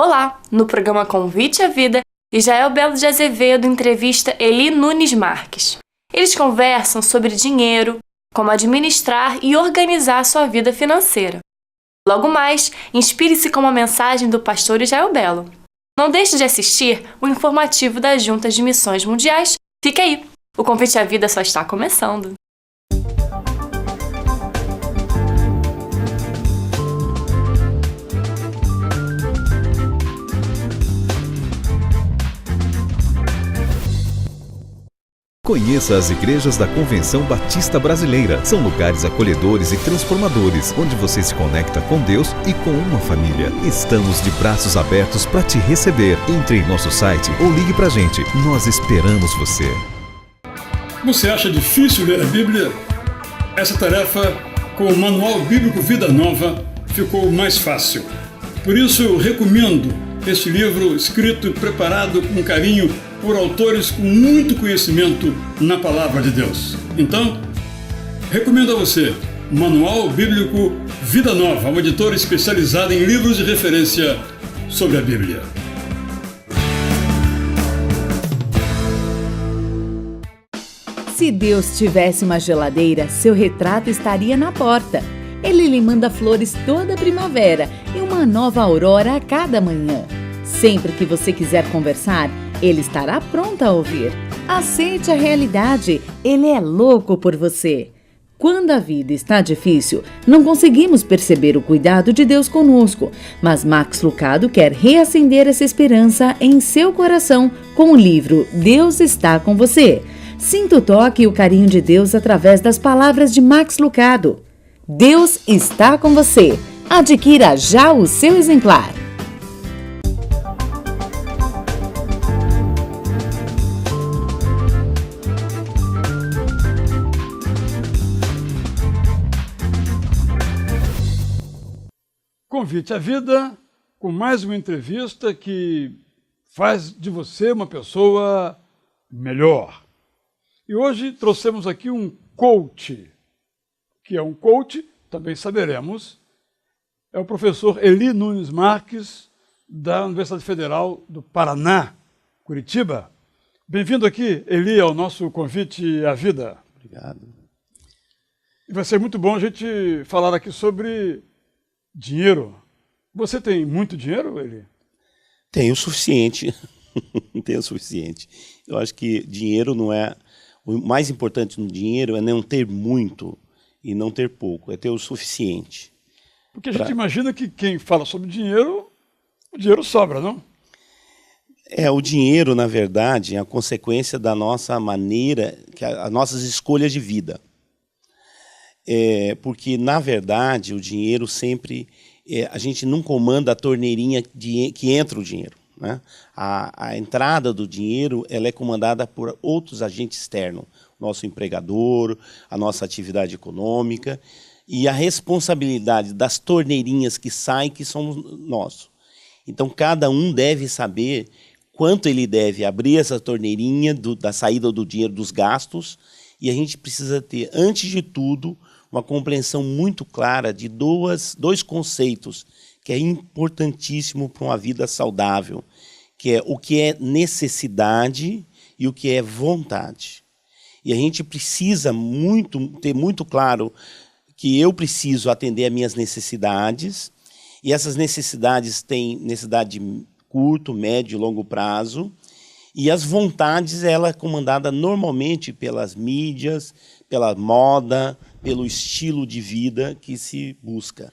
Olá! No programa Convite à Vida, Israel Belo de Azevedo entrevista Eli Nunes Marques. Eles conversam sobre dinheiro, como administrar e organizar sua vida financeira. Logo mais, inspire-se com uma mensagem do pastor Israel Belo. Não deixe de assistir o informativo das Juntas de Missões Mundiais. Fica aí! O Convite à Vida só está começando. Conheça as igrejas da Convenção Batista Brasileira. São lugares acolhedores e transformadores, onde você se conecta com Deus e com uma família. Estamos de braços abertos para te receber. Entre em nosso site ou ligue pra gente. Nós esperamos você. Você acha difícil ler a Bíblia? Essa tarefa, com o Manual Bíblico Vida Nova, ficou mais fácil. Por isso eu recomendo este livro escrito e preparado com carinho por autores com muito conhecimento na Palavra de Deus. Então, recomendo a você Manual Bíblico Vida Nova, uma editora especializada em livros de referência sobre a Bíblia. Se Deus tivesse uma geladeira, seu retrato estaria na porta. Ele lhe manda flores toda primavera e uma nova aurora a cada manhã. Sempre que você quiser conversar, ele estará pronto a ouvir. Aceite a realidade, ele é louco por você. Quando a vida está difícil, não conseguimos perceber o cuidado de Deus conosco, mas Max Lucado quer reacender essa esperança em seu coração com o livro Deus está com você. Sinta o toque e o carinho de Deus através das palavras de Max Lucado. Deus está com você. Adquira já o seu exemplar. Convite à Vida, com mais uma entrevista que faz de você uma pessoa melhor. E hoje trouxemos aqui um coach, que é um coach, também saberemos, é o professor Eli Nunes Marques, da Universidade Federal do Paraná, Curitiba. Bem-vindo aqui, Eli, ao nosso Convite à Vida. Obrigado. E vai ser muito bom a gente falar aqui sobre dinheiro. Você tem muito dinheiro, Eli? Tenho o suficiente. Tenho o suficiente. Eu acho que dinheiro não é... O mais importante no dinheiro é não ter muito e não ter pouco, é ter o suficiente. Porque a gente imagina que quem fala sobre dinheiro, o dinheiro sobra, não? O dinheiro, na verdade, é a consequência da nossa maneira, as nossas escolhas de vida. Porque, na verdade, o dinheiro sempre... a gente não comanda a torneirinha que entra o dinheiro. Né? A entrada do dinheiro ela é comandada por outros agentes externos. Nosso empregador, a nossa atividade econômica. E a responsabilidade das torneirinhas que saem, que somos nós. Então, cada um deve saber quanto ele deve abrir essa torneirinha da saída do dinheiro dos gastos. E a gente precisa ter, antes de tudo, uma compreensão muito clara de dois conceitos que é importantíssimo para uma vida saudável, que é o que é necessidade e o que é vontade. E a gente precisa ter muito claro que eu preciso atender às minhas necessidades, e essas necessidades têm necessidade de curto, médio e longo prazo, e as vontades, ela é comandada normalmente pelas mídias, pela moda, pelo estilo de vida que se busca.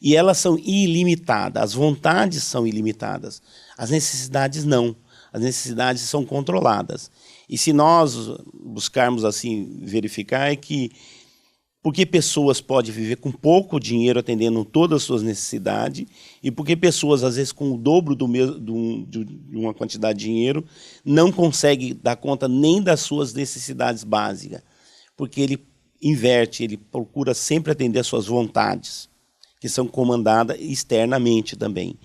E elas são ilimitadas, as vontades são ilimitadas, as necessidades não. As necessidades são controladas. E se nós buscarmos assim verificar é que porque pessoas podem viver com pouco dinheiro atendendo todas as suas necessidades e porque pessoas, às vezes, com o dobro de uma quantidade de dinheiro, não conseguem dar conta nem das suas necessidades básicas, porque ele inverte, ele procura sempre atender às suas vontades, que são comandadas externamente também.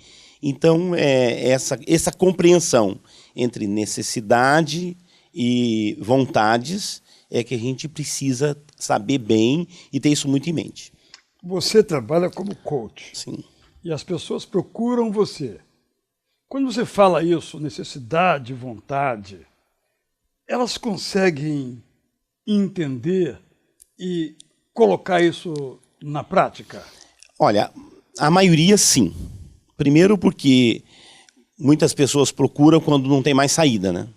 Então, essa compreensão entre necessidade e vontades é que a gente precisa saber bem e ter isso muito em mente. Você trabalha como coach. Sim. E as pessoas procuram você. Quando você fala isso, necessidade, vontade, elas conseguem entender e colocar isso na prática? Olha, a maioria sim. Primeiro porque muitas pessoas procuram quando não tem mais saída, né?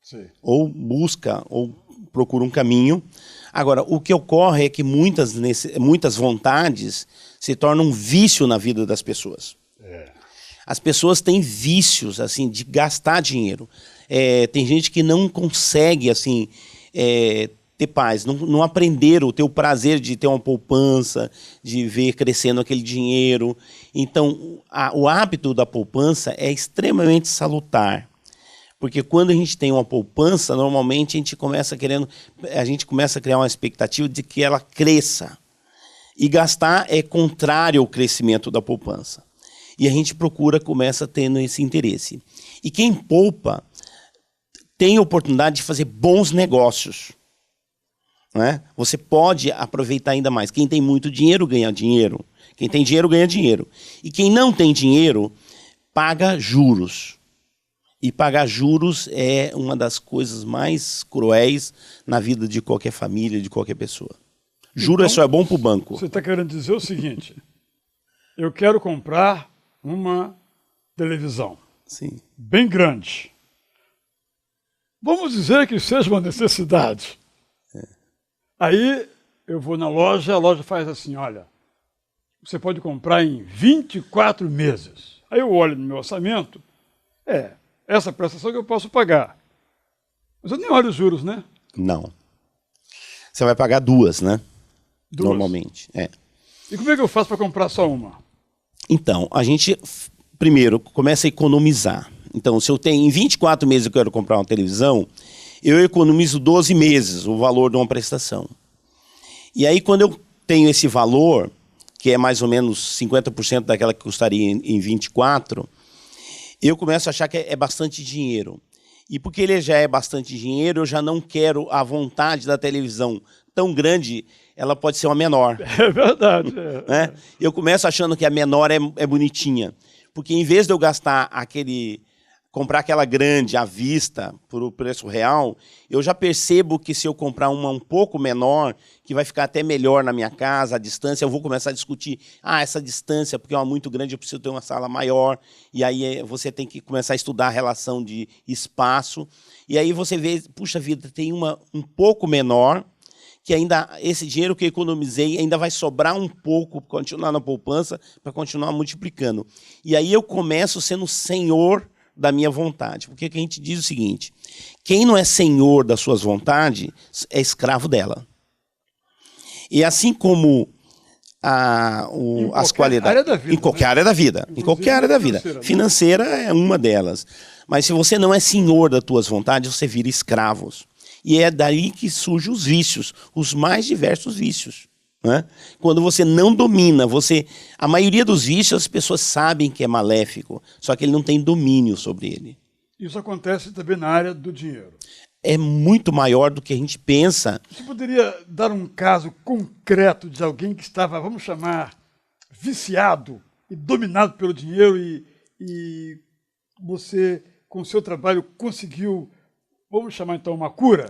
Sim. Ou busca, ou procura um caminho. Agora, o que ocorre é que muitas vontades se tornam um vício na vida das pessoas. As pessoas têm vícios, assim, de gastar dinheiro. Tem gente que não consegue, assim, ter paz, não aprenderam, ter o prazer de ter uma poupança, de ver crescendo aquele dinheiro. Então, o hábito da poupança é extremamente salutar. Porque quando a gente tem uma poupança, normalmente a gente começa a criar uma expectativa de que ela cresça. E gastar é contrário ao crescimento da poupança. E a gente começa tendo esse interesse. E quem poupa tem a oportunidade de fazer bons negócios. Né? Você pode aproveitar ainda mais. Quem tem muito dinheiro ganha dinheiro. Quem tem dinheiro ganha dinheiro. E quem não tem dinheiro paga juros. E pagar juros é uma das coisas mais cruéis na vida de qualquer família, de qualquer pessoa. Juro Então, só é bom para o banco. Você está querendo dizer o seguinte: eu quero comprar uma televisão. Sim. Bem grande. Vamos dizer que seja uma necessidade. Aí eu vou na loja, a loja faz assim, olha, você pode comprar em 24 meses. Aí eu olho no meu orçamento, essa prestação que eu posso pagar. Mas eu nem olho os juros, né? Não. Você vai pagar duas, né? Duas. Normalmente, E como é que eu faço para comprar só uma? Então, a gente primeiro começa a economizar. Então, se eu tenho em 24 meses eu quero comprar uma televisão, eu economizo 12 meses o valor de uma prestação. E aí, quando eu tenho esse valor, que é mais ou menos 50% daquela que custaria em 24, eu começo a achar que é bastante dinheiro. E porque ele já é bastante dinheiro, eu já não quero a vontade da televisão tão grande, ela pode ser uma menor. É verdade. Né? Eu começo achando que a menor é bonitinha. Porque em vez de eu gastar comprar aquela grande à vista por o preço real, eu já percebo que se eu comprar uma um pouco menor, que vai ficar até melhor na minha casa, a distância, eu vou começar a discutir, essa distância, porque é uma muito grande, eu preciso ter uma sala maior, e aí você tem que começar a estudar a relação de espaço, e aí você vê, puxa vida, tem uma um pouco menor, que ainda esse dinheiro que eu economizei ainda vai sobrar um pouco para continuar na poupança, para continuar multiplicando. E aí eu começo sendo senhor da minha vontade. Porque a gente diz o seguinte, quem não é senhor das suas vontades é escravo dela. E assim como as qualidades... Em qualquer área da vida. Em qualquer área da vida. Financeira é uma delas. Mas se você não é senhor das tuas vontades, você vira escravos. E é daí que surgem os vícios, os mais diversos vícios. Né? Quando você não domina, a maioria dos vícios as pessoas sabem que é maléfico, só que ele não tem domínio sobre ele. Isso acontece também na área do dinheiro. É muito maior do que a gente pensa. Você poderia dar um caso concreto de alguém que estava, vamos chamar, viciado e dominado pelo dinheiro e você, com o seu trabalho, conseguiu, vamos chamar então, uma cura?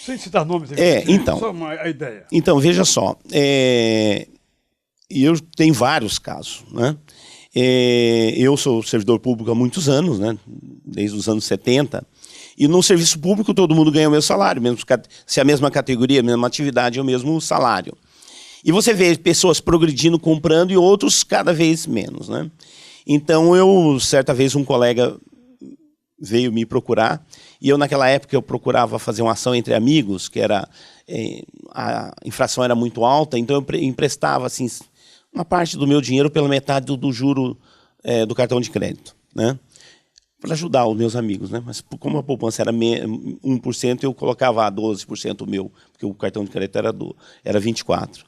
Sem citar nomes, então, só a ideia. Então, veja só, eu tenho vários casos, né? Eu sou servidor público há muitos anos, né? Desde os anos 70, e no serviço público todo mundo ganha o mesmo salário, mesmo se a mesma categoria, a mesma atividade é o mesmo salário. E você vê pessoas progredindo, comprando, e outros cada vez menos, né? Então, certa vez, um colega veio me procurar, e eu naquela época eu procurava fazer uma ação entre amigos, que era a inflação era muito alta, então eu emprestava assim, uma parte do meu dinheiro pela metade do juro do cartão de crédito, né? Para ajudar os meus amigos, né? Mas como a poupança era 1%, eu colocava 12% o meu, porque o cartão de crédito era 24%.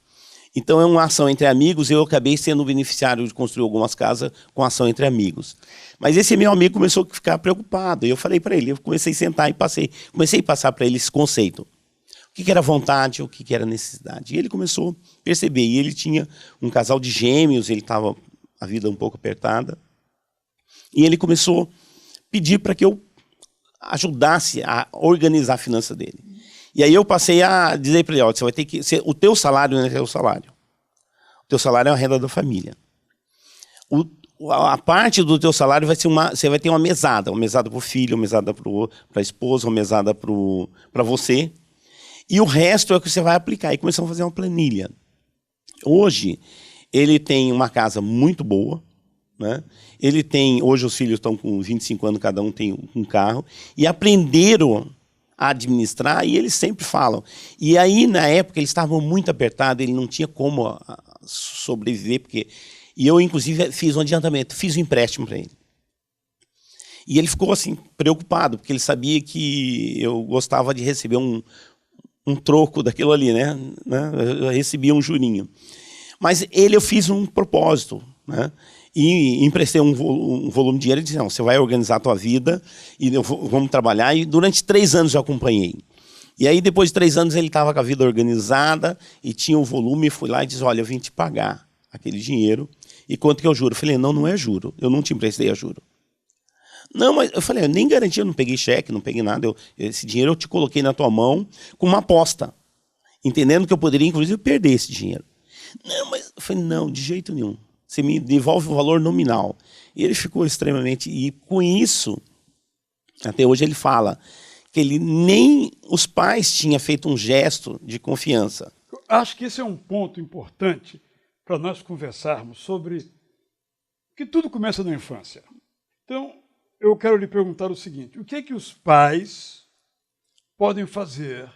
Então é uma ação entre amigos, eu acabei sendo beneficiário de construir algumas casas com ação entre amigos. Mas esse meu amigo começou a ficar preocupado, e eu falei para ele, eu comecei a sentar e comecei a passar para ele esse conceito. O que era vontade, o que era necessidade. E ele começou a perceber, e ele tinha um casal de gêmeos, ele estava a vida um pouco apertada. E ele começou a pedir para que eu ajudasse a organizar a finança dele. E aí eu passei a dizer para ele, ó, você vai ter que... o teu salário não é teu salário. O teu salário é a renda da família. A parte do teu salário vai ser você vai ter uma mesada para o filho, uma mesada para a esposa, uma mesada para você. E o resto é o que você vai aplicar. E começamos a fazer uma planilha. Hoje, ele tem uma casa muito boa, né? Hoje os filhos estão com 25 anos, cada um tem um carro, e aprenderam a administrar, e eles sempre falam. E aí, na época, eles estavam muito apertados, ele não tinha como sobreviver, e eu, inclusive, fiz um adiantamento, fiz um empréstimo para ele. E ele ficou, assim, preocupado, porque ele sabia que eu gostava de receber um troco daquilo ali, né? Eu recebia um jurinho. Mas eu fiz um propósito, né? E emprestei um volume de dinheiro e disse, não, você vai organizar a tua vida e vamos trabalhar. E durante 3 anos eu acompanhei. E aí, depois de 3 anos, ele estava com a vida organizada e tinha um volume, e fui lá e disse, olha, eu vim te pagar aquele dinheiro. E quanto que eu juro? Eu falei, não é juro. Eu não te emprestei a juro. Não, mas eu falei, eu nem garanti, eu não peguei cheque, não peguei nada. Esse dinheiro eu te coloquei na tua mão com uma aposta. Entendendo que eu poderia, inclusive, perder esse dinheiro. Não, mas eu falei, não, de jeito nenhum. Você me devolve o valor nominal. E ele ficou extremamente... E com isso, até hoje ele fala que nem os pais tinham feito um gesto de confiança. Acho que esse é um ponto importante para nós conversarmos sobre que tudo começa na infância. Então, eu quero lhe perguntar o seguinte, o que é que os pais podem fazer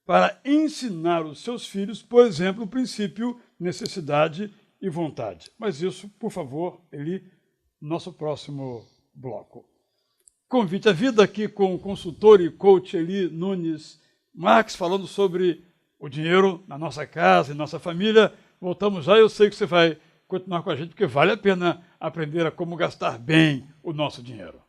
para ensinar os seus filhos, por exemplo, o princípio necessidade e vontade? Mas isso, por favor, Eli, nosso próximo bloco. Convite à Vida aqui com o consultor e coach Eli Nunes Marques, falando sobre o dinheiro na nossa casa e nossa família. Voltamos já, eu sei que você vai continuar com a gente, porque vale a pena aprender a como gastar bem o nosso dinheiro.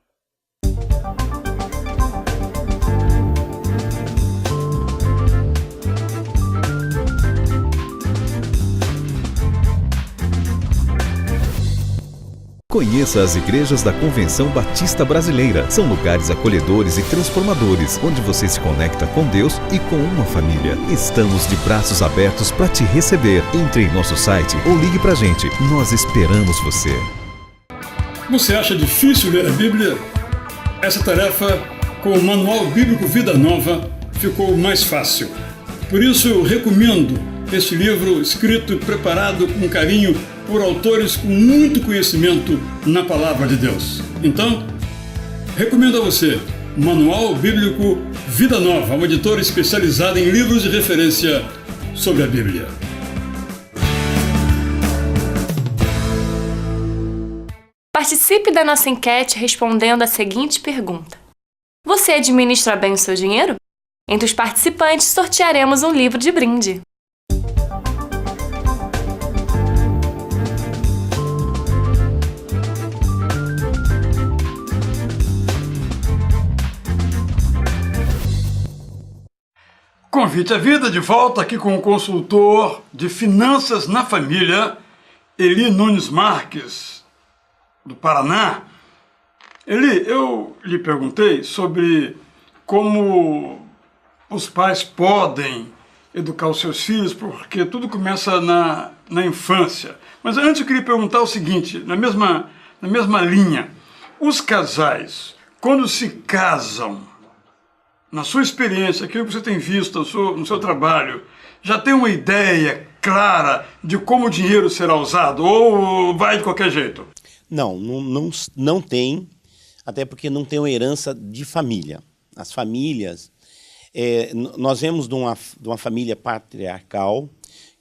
Conheça as igrejas da Convenção Batista Brasileira. São lugares acolhedores e transformadores, onde você se conecta com Deus e com uma família. Estamos de braços abertos para te receber. Entre em nosso site ou ligue para a gente. Nós esperamos você. Você acha difícil ler a Bíblia? Essa tarefa, com o Manual Bíblico Vida Nova, ficou mais fácil. Por isso eu recomendo este livro escrito e preparado com carinho por autores com muito conhecimento na Palavra de Deus. Então, recomendo a você Manual Bíblico Vida Nova, uma editora especializada em livros de referência sobre a Bíblia. Participe da nossa enquete respondendo a seguinte pergunta. Você administra bem o seu dinheiro? Entre os participantes, sortearemos um livro de brinde. Convite à Vida, de volta aqui com o consultor de finanças na família, Eli Nunes Marques, do Paraná. Eli, eu lhe perguntei sobre como os pais podem educar os seus filhos, porque tudo começa na infância. Mas antes eu queria perguntar o seguinte, na mesma linha, os casais, quando se casam, na sua experiência, aquilo que você tem visto no seu trabalho, já tem uma ideia clara de como o dinheiro será usado ou vai de qualquer jeito? Não tem, até porque não tem uma herança de família. As famílias, nós vemos de uma família patriarcal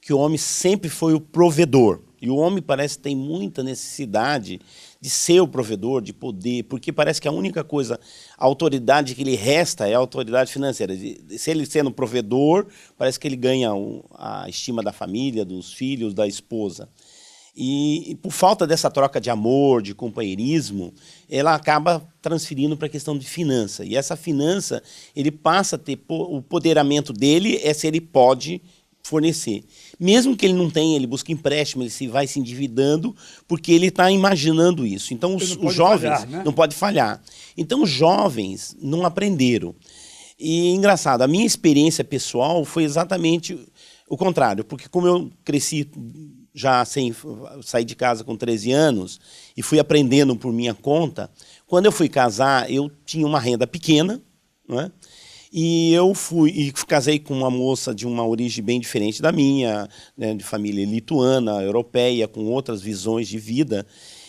que o homem sempre foi o provedor. E o homem parece que tem muita necessidade de ser o provedor, de poder, porque parece que a única coisa, a autoridade que lhe resta é a autoridade financeira. Se ele sendo provedor, parece que ele ganha a estima da família, dos filhos, da esposa. E por falta dessa troca de amor, de companheirismo, ela acaba transferindo para a questão de finança. E essa finança, ele passa a ter, o poderamento dele é se ele pode fornecer. Mesmo que ele não tenha, ele busca empréstimo, ele vai se endividando, porque ele está imaginando isso. Então, os jovens falhar, né? não pode falhar. Então, os jovens não aprenderam. E, engraçado, a minha experiência pessoal foi exatamente o contrário, porque como eu cresci já sem sair de casa com 13 anos e fui aprendendo por minha conta, quando eu fui casar, eu tinha uma renda pequena, né? E eu casei com uma moça de uma origem bem diferente da minha, né, de família lituana, europeia, com outras visões de vida.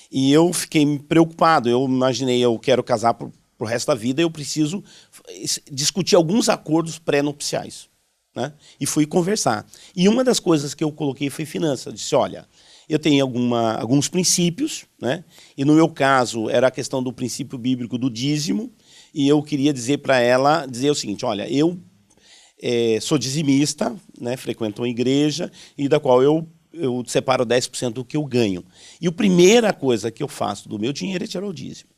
E eu fiquei preocupado. Eu imaginei, eu quero casar pro resto da vida, eu preciso discutir alguns acordos pré-nupciais, né? E fui conversar. E uma das coisas que eu coloquei foi finanças. Eu disse, olha, eu tenho alguns princípios, né? E no meu caso era a questão do princípio bíblico do dízimo, e eu queria dizer para ela, dizer o seguinte, olha, eu sou dizimista, né? Frequento uma igreja, e da qual eu separo 10% do que eu ganho. E a primeira coisa que eu faço do meu dinheiro é tirar o dízimo.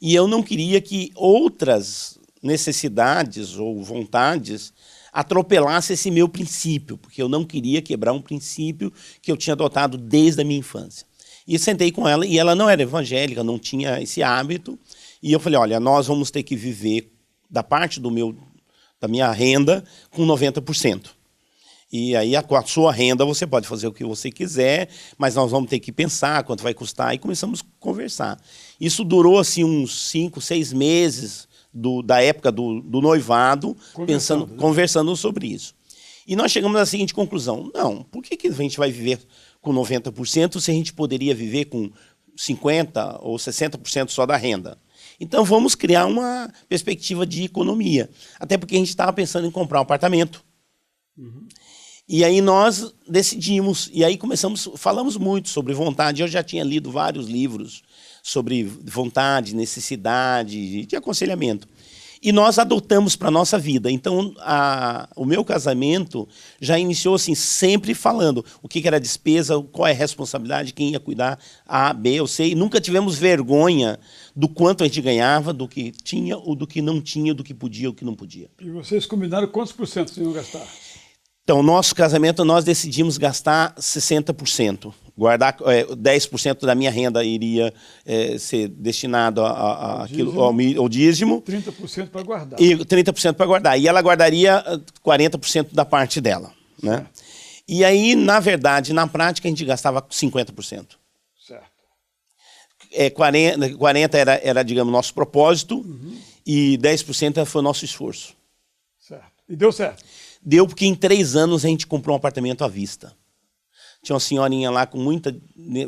E eu não queria que outras necessidades ou vontades atropelassem esse meu princípio, porque eu não queria quebrar um princípio que eu tinha adotado desde a minha infância. E sentei com ela, e ela não era evangélica, não tinha esse hábito, e eu falei, olha, nós vamos ter que viver da parte da minha renda com 90%. E aí, com a sua renda, você pode fazer o que você quiser, mas nós vamos ter que pensar quanto vai custar, e começamos a conversar. Isso durou, assim, uns 5, 6 meses da época do noivado, conversando sobre isso. E nós chegamos à seguinte conclusão, não, por que a gente vai viver com 90% se a gente poderia viver com 50% ou 60% só da renda? Então, vamos criar uma perspectiva de economia, até porque a gente estava pensando em comprar um apartamento. Uhum. E aí nós decidimos, e aí falamos muito sobre vontade. Eu já tinha lido vários livros sobre vontade, necessidade, de aconselhamento. E nós adotamos para a nossa vida. Então, o meu casamento já iniciou assim, sempre falando o que era despesa, qual é a responsabilidade, quem ia cuidar, A, B, ou C. E nunca tivemos vergonha do quanto a gente ganhava, do que tinha, ou do que não tinha, do que podia ou do que não podia. E vocês combinaram quantos por cento vocês iam gastar? Então, nosso casamento, nós decidimos gastar 60%. Guardar 10% da minha renda iria ser destinado ao dízimo. 30% para guardar. E 30% para guardar. E ela guardaria 40% da parte dela. Né? E aí, na verdade, na prática, a gente gastava 50%. Certo. 40% era, digamos, nosso propósito, e 10% foi o nosso esforço. Certo. E deu certo? Deu porque em 3 anos a gente comprou um apartamento à vista. Tinha uma senhorinha lá com muita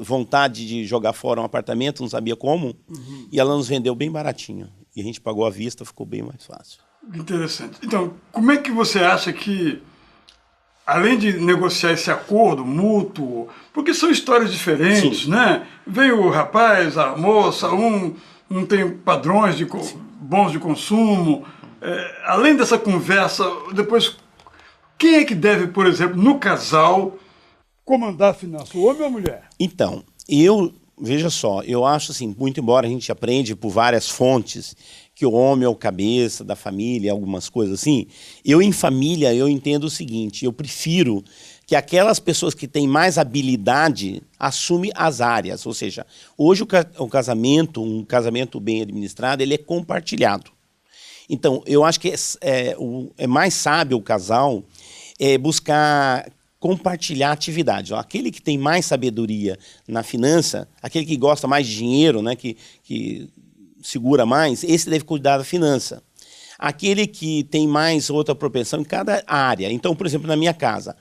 vontade de jogar fora um apartamento, não sabia como, e ela nos vendeu bem baratinho. E a gente pagou à vista, ficou bem mais fácil. Interessante. Então, como é que você acha que, além de negociar esse acordo mútuo, porque são histórias diferentes, sim, né? Veio o rapaz, a moça, um tem padrões bons de consumo. Além dessa conversa, depois, quem é que deve, por exemplo, no casal, comandar a finança, o homem ou a mulher? Então, veja só, eu acho assim, muito embora a gente aprende por várias fontes que o homem é o cabeça da família, algumas coisas assim, em família, eu entendo o seguinte, eu prefiro que aquelas pessoas que têm mais habilidade assumem as áreas, ou seja, hoje um casamento bem administrado, ele é compartilhado. Então, eu acho que é mais sábio o casal buscar compartilhar atividades. Aquele que tem mais sabedoria na finança, aquele que gosta mais de dinheiro, né, que segura mais, esse deve cuidar da finança. Aquele que tem mais outra propensão em cada área. Então, por exemplo, na minha casa,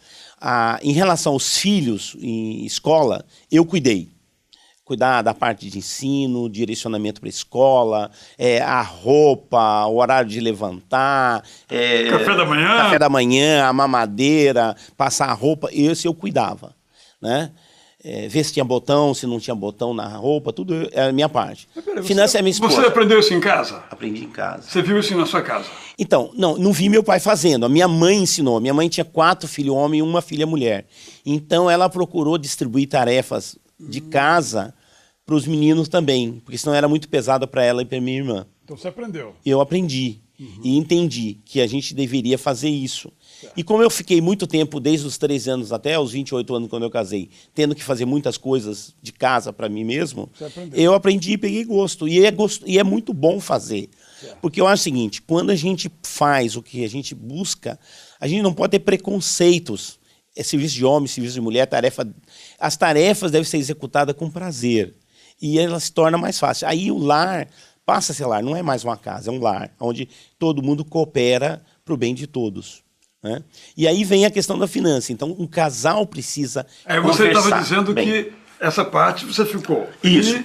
em relação aos filhos em escola, eu cuidar da parte de ensino, direcionamento para a escola, a roupa, o horário de levantar, café da manhã, a mamadeira, passar a roupa, esse eu cuidava, né? Ver se tinha botão, se não tinha botão na roupa, tudo é a minha parte. Finança é a minha esposa. Você aprendeu isso em casa? Aprendi em casa. Você viu isso na sua casa? Então, não vi meu pai fazendo, a minha mãe ensinou. Minha mãe tinha 4 filhos homens e 1 filha mulher. Então ela procurou distribuir tarefas de casa para os meninos também, porque senão era muito pesado para ela e para minha irmã. Então você aprendeu? Eu aprendi. E entendi que a gente deveria fazer isso. E como eu fiquei muito tempo, desde os 13 anos até os 28 anos, quando eu casei, tendo que fazer muitas coisas de casa para mim mesmo, eu aprendi e peguei gosto. E é muito bom fazer. Porque eu acho o seguinte, quando a gente faz o que a gente busca, a gente não pode ter preconceitos. É serviço de homem, serviço de mulher, tarefa. As tarefas devem ser executadas com prazer. E ela se torna mais fácil. Aí o lar passa a ser lar, não é mais uma casa, é um lar, onde todo mundo coopera para o bem de todos. Né? E aí vem a questão da finança. Então, um casal precisa você estava dizendo que essa parte você ficou. Isso.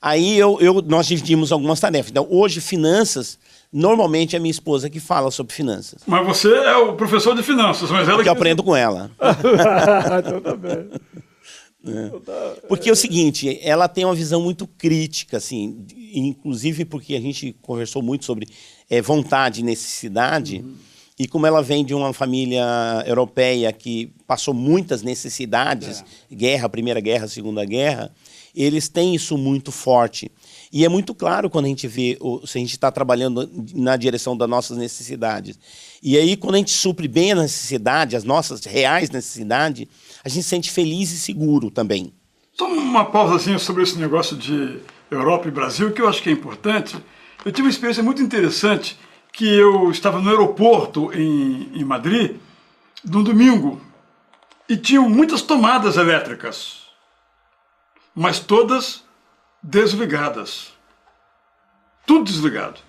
Aí nós dividimos algumas tarefas. Então, hoje, finanças, normalmente é a minha esposa que fala sobre finanças. Mas você é o professor de finanças, mas ela que eu aprendo com ela. Então tá bem. Porque é o seguinte, ela tem uma visão muito crítica, assim, inclusive porque a gente conversou muito sobre vontade e necessidade, e como ela vem de uma família europeia que passou muitas necessidades, guerra, Primeira Guerra, Segunda Guerra, eles têm isso muito forte. E é muito claro quando a gente vê, se a gente está trabalhando na direção das nossas necessidades. E aí, quando a gente supre bem a necessidade, as nossas reais necessidades, a gente se sente feliz e seguro também. Só uma pausazinha sobre esse negócio de Europa e Brasil, que eu acho que é importante. Eu tive uma experiência muito interessante, que eu estava no aeroporto em Madrid, num domingo, e tinham muitas tomadas elétricas, mas todas desligadas. Tudo desligado.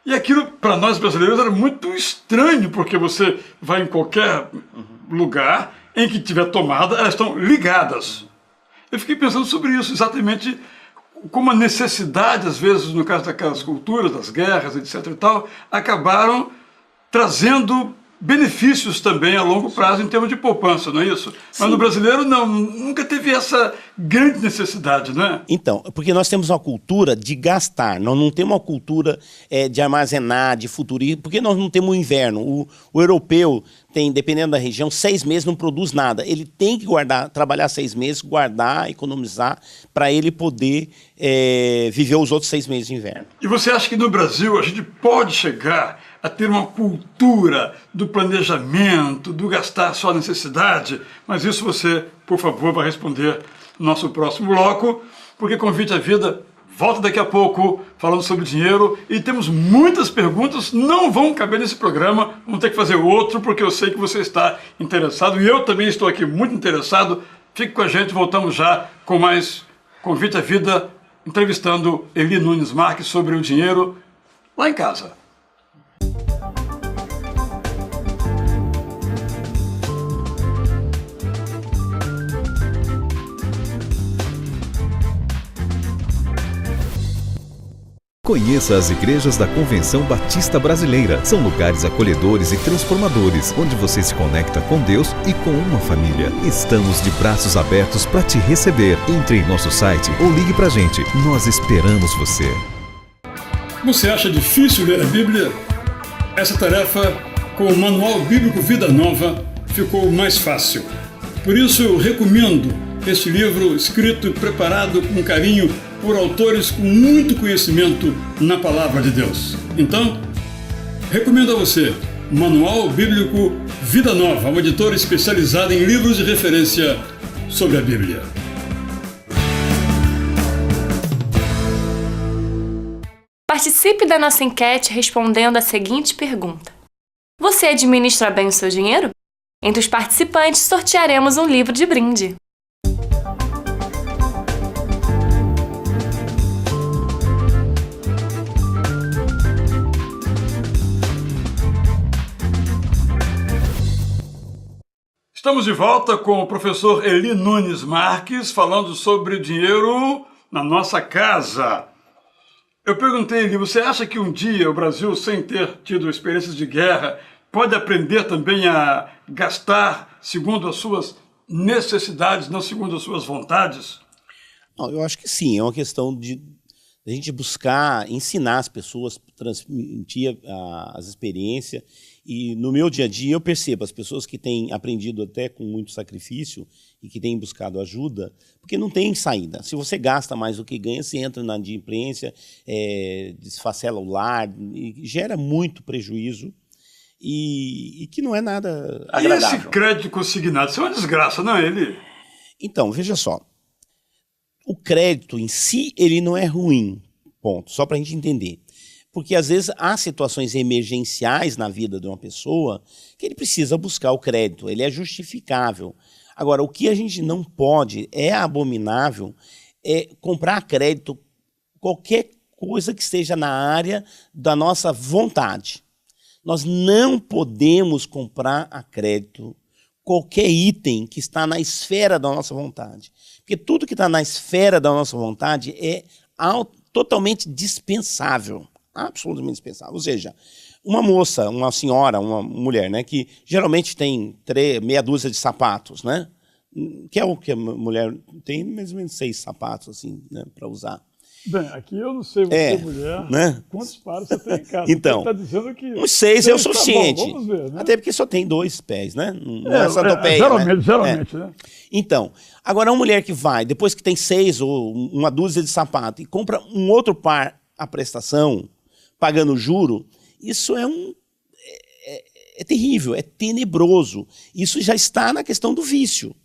E aquilo, para nós brasileiros, era muito estranho, porque você vai em qualquer lugar em que tiver tomada, elas estão ligadas. Eu fiquei pensando sobre isso, exatamente como a necessidade, às vezes, no caso daquelas culturas, das guerras, etc. e tal, acabaram trazendo benefícios também a longo prazo em termos de poupança, não é isso? Sim. Mas no brasileiro não, nunca teve essa grande necessidade, não é? Então, porque nós temos uma cultura de gastar, nós não temos uma cultura de armazenar, de futurismo, porque nós não temos o inverno. O europeu tem, dependendo da região, 6 meses não produz nada. Ele tem que guardar, trabalhar 6 meses, guardar, economizar, para ele poder viver os outros 6 meses de inverno. E você acha que no Brasil a gente pode chegar a ter uma cultura do planejamento, do gastar só a necessidade? Mas isso você, por favor, vai responder no nosso próximo bloco, porque Convite à Vida volta daqui a pouco falando sobre dinheiro e temos muitas perguntas, não vão caber nesse programa, vamos ter que fazer outro, porque eu sei que você está interessado e eu também estou aqui muito interessado. Fique com a gente, voltamos já com mais Convite à Vida, entrevistando Eli Nunes Marques sobre o dinheiro lá em casa. Conheça as igrejas da Convenção Batista Brasileira. São lugares acolhedores e transformadores, onde você se conecta com Deus e com uma família. Estamos de braços abertos para te receber. Entre em nosso site ou ligue pra gente. Nós esperamos você. Você acha difícil ler a Bíblia? Essa tarefa, com o Manual Bíblico Vida Nova, ficou mais fácil. Por isso eu recomendo este livro escrito e preparado com carinho por autores com muito conhecimento na Palavra de Deus. Então, recomendo a você Manual Bíblico Vida Nova, uma editora especializada em livros de referência sobre a Bíblia. Participe da nossa enquete respondendo a seguinte pergunta: você administra bem o seu dinheiro? Entre os participantes, sortearemos um livro de brinde. Estamos de volta com o professor Eli Nunes Marques, falando sobre dinheiro na nossa casa. Eu perguntei, Eli, você acha que um dia o Brasil, sem ter tido experiências de guerra, pode aprender também a gastar segundo as suas necessidades, não segundo as suas vontades? Não, eu acho que sim, é uma questão a gente buscar ensinar as pessoas, transmitir as experiências. E no meu dia a dia eu percebo as pessoas que têm aprendido até com muito sacrifício e que têm buscado ajuda, porque não tem saída. Se você gasta mais do que ganha, você entra na inadimplência, desfacela o lar, e gera muito prejuízo e que não é nada agradável. E esse crédito consignado, isso é uma desgraça, não é, Eli? Então, veja só. O crédito em si, ele não é ruim, ponto, só para a gente entender. Porque às vezes há situações emergenciais na vida de uma pessoa que ele precisa buscar o crédito, ele é justificável. Agora, o que a gente não pode, é abominável, é comprar a crédito qualquer coisa que esteja na área da nossa vontade. Nós não podemos comprar a crédito qualquer item que está na esfera da nossa vontade. Porque tudo que está na esfera da nossa vontade é totalmente dispensável. Absolutamente dispensável. Ou seja, uma moça, uma senhora, uma mulher, né, que geralmente tem meia dúzia de sapatos, né? Que é o que a mulher tem, mais ou menos 6 sapatos assim, né, para usar. Bem, aqui eu não sei, você mulher, né? Quantos pares você tem em casa? Então, você está dizendo que uns 6 é o suficiente. Tá bom, vamos ver, né? Até porque só tem 2 pés, né? Não é santopeia, geralmente, né? Então, agora uma mulher que vai, depois que tem 6 ou uma dúzia de sapato e compra um outro par à prestação, pagando juro, isso é terrível, é tenebroso. Isso já está na questão do vício.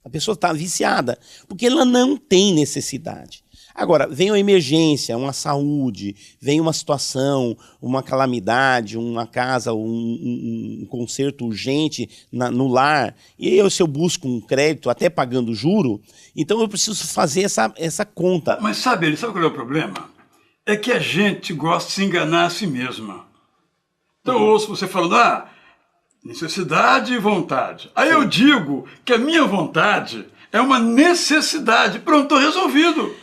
A pessoa está viciada, porque ela não tem necessidade. Agora, vem uma emergência, uma saúde, vem uma situação, uma calamidade, uma casa, um conserto urgente no lar, e aí se eu busco um crédito, até pagando juro, então eu preciso fazer essa conta. Mas sabe qual é o problema? É que a gente gosta de se enganar a si mesma. Então eu ouço você falando, necessidade e vontade. Aí eu digo que a minha vontade é uma necessidade. Pronto, estou resolvido.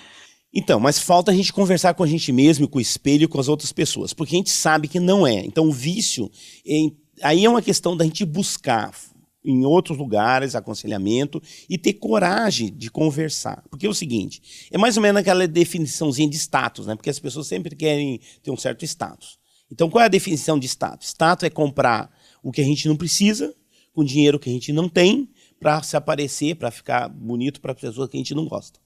Então, mas falta a gente conversar com a gente mesmo, com o espelho e com as outras pessoas, porque a gente sabe que não é. Então o vício, aí é uma questão da gente buscar em outros lugares aconselhamento e ter coragem de conversar. Porque é o seguinte, é mais ou menos aquela definiçãozinha de status, né? Porque as pessoas sempre querem ter um certo status. Então qual é a definição de status? Status é comprar o que a gente não precisa, com dinheiro que a gente não tem, para se aparecer, para ficar bonito para pessoas que a gente não gosta.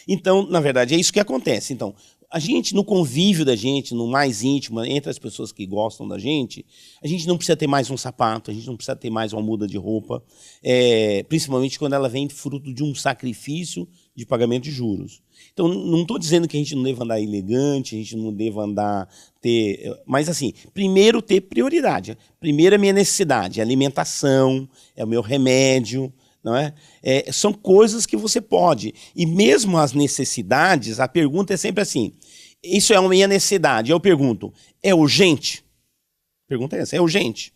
Então, na verdade, é isso que acontece. Então, a gente, no convívio da gente, no mais íntimo, entre as pessoas que gostam da gente, a gente não precisa ter mais um sapato, a gente não precisa ter mais uma muda de roupa, principalmente quando ela vem fruto de um sacrifício de pagamento de juros. Então, não estou dizendo que a gente não deva andar elegante, a gente não deva andar mas, assim, primeiro ter prioridade. Primeiro é a minha necessidade, a alimentação, é o meu remédio, não é? São coisas que você pode. E mesmo as necessidades, a pergunta é sempre assim, isso é uma minha necessidade. Eu pergunto, é urgente? A pergunta é essa, é urgente?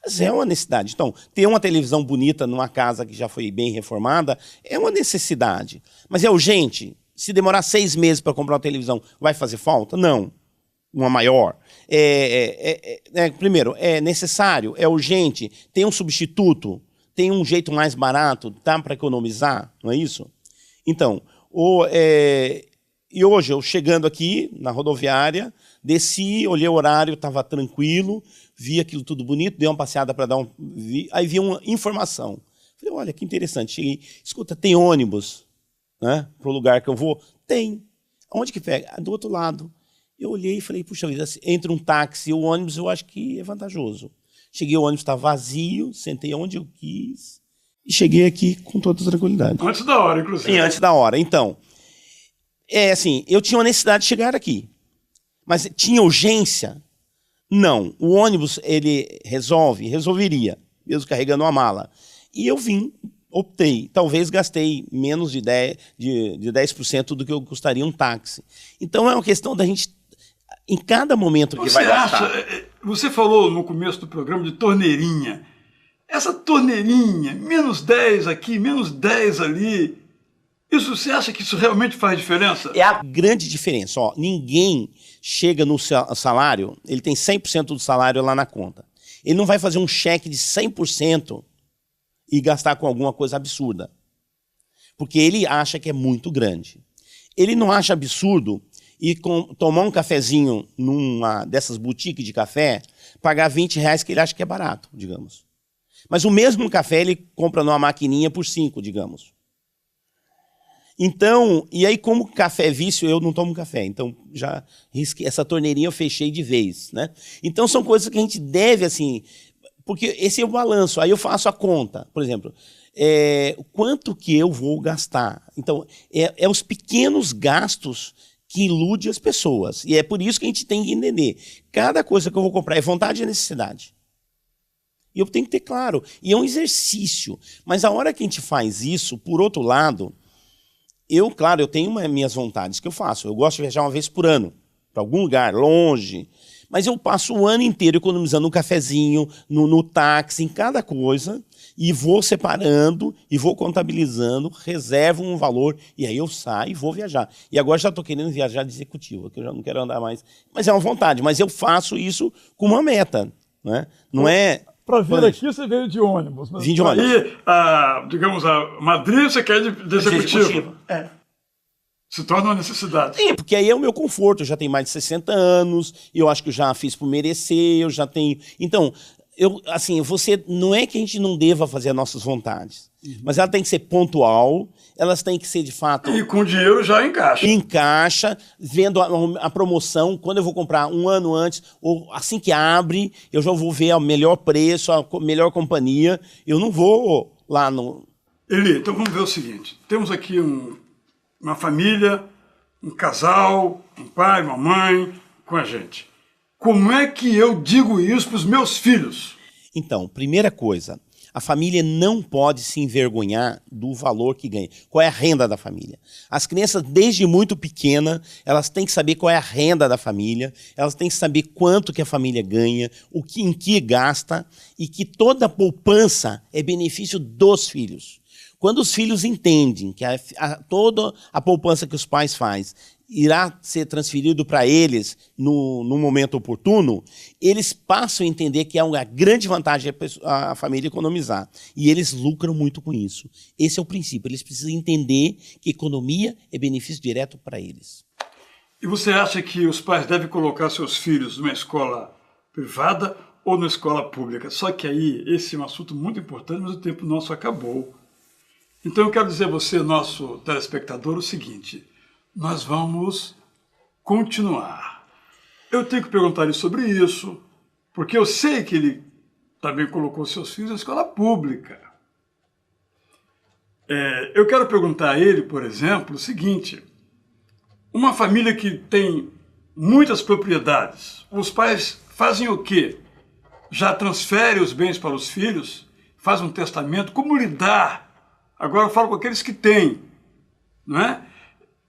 Mas é uma necessidade. Então, ter uma televisão bonita numa casa que já foi bem reformada é uma necessidade. Mas é urgente? Se demorar 6 meses para comprar uma televisão, vai fazer falta? Não. Uma maior. Primeiro, é necessário, é urgente, tem um substituto, tem um jeito mais barato, dá para economizar, não é isso? Então, e hoje eu chegando aqui na rodoviária, desci, olhei o horário, estava tranquilo, vi aquilo tudo bonito, dei uma passeada para aí vi uma informação. Falei, olha, que interessante. Cheguei, escuta, tem ônibus, né, para o lugar que eu vou? Tem. Onde que pega? Do outro lado. Eu olhei e falei, puxa vida, entre um táxi e o ônibus eu acho que é vantajoso. Cheguei, o ônibus estava vazio, sentei onde eu quis e cheguei aqui com toda tranquilidade. Antes da hora, inclusive. Sim, antes da hora. Então, assim, eu tinha uma necessidade de chegar aqui. Mas tinha urgência? Não. O ônibus, ele resolveria, mesmo carregando uma mala. E eu optei. Talvez gastei menos de 10% do que eu custaria um táxi. Então é uma questão da gente, em cada momento que vai gastar. Você falou no começo do programa de torneirinha. Essa torneirinha, menos 10 aqui, menos 10 ali, você acha que isso realmente faz diferença? É a grande diferença. Ninguém chega no salário, ele tem 100% do salário lá na conta. Ele não vai fazer um cheque de 100% e gastar com alguma coisa absurda. Porque ele acha que é muito grande. ele não acha absurdo ir tomar um cafezinho numa dessas boutiques de café, pagar R$20 que ele acha que é barato, digamos. Mas o mesmo café ele compra numa maquininha por 5, digamos. Então, e aí como café é vício, eu não tomo café. Então, já risquei, essa torneirinha eu fechei de vez, né? Então, são coisas que a gente deve, assim... Porque esse é o balanço. Aí eu faço a conta, por exemplo. Quanto que eu vou gastar? Então, é os pequenos gastos que iludem as pessoas. E é por isso que a gente tem que entender. Cada coisa que eu vou comprar é vontade e necessidade. E eu tenho que ter claro. E é um exercício. Mas a hora que a gente faz isso, por outro lado... Claro, eu tenho minhas vontades que eu faço. Eu gosto de viajar uma vez por ano, para algum lugar, longe. Mas eu passo o ano inteiro economizando um cafezinho, no táxi, em cada coisa, e vou separando, e vou contabilizando, reservo um valor, e aí eu saio e vou viajar. E agora já estou querendo viajar de executivo, que eu já não quero andar mais. Mas é uma vontade, mas eu faço isso com uma meta. Né? Não é... Para vir aqui, você veio de ônibus. Mas vim de ônibus. Aí, digamos, a Madrid, você quer de executivo. Se torna uma necessidade. Sim, porque aí é o meu conforto. Eu já tenho mais de 60 anos, eu acho que eu já fiz por merecer, eu já tenho... Então, você não é que a gente não deva fazer as nossas vontades, mas ela tem que ser pontual, elas têm que ser de fato... E com dinheiro já encaixa. Encaixa, vendo a promoção, quando eu vou comprar um ano antes, ou assim que abre, eu já vou ver o melhor preço, a melhor companhia, eu não vou lá no... Eli, então vamos ver o seguinte, temos aqui uma família, um casal, um pai, uma mãe, com a gente. Como é que eu digo isso para os meus filhos? Então, primeira coisa, a família não pode se envergonhar do valor que ganha. Qual é a renda da família? As crianças, desde muito pequena, elas têm que saber qual é a renda da família, elas têm que saber quanto que a família ganha, em que gasta, e que toda a poupança é benefício dos filhos. Quando os filhos entendem que toda a poupança que os pais fazem irá ser transferido para eles no momento oportuno, eles passam a entender que é uma grande vantagem a família economizar. E eles lucram muito com isso. Esse é o princípio. Eles precisam entender que economia é benefício direto para eles. E você acha que os pais devem colocar seus filhos numa escola privada ou na escola pública? Só que aí, esse é um assunto muito importante, mas o tempo nosso acabou. Então eu quero dizer a você, nosso telespectador, o seguinte: nós vamos continuar. Eu tenho que perguntar-lhe sobre isso, porque eu sei que ele também colocou seus filhos na escola pública. Eu quero perguntar a ele, por exemplo, o seguinte: uma família que tem muitas propriedades, os pais fazem o quê? Já transferem os bens para os filhos? Fazem um testamento? Como lidar? Agora eu falo com aqueles que têm, não é?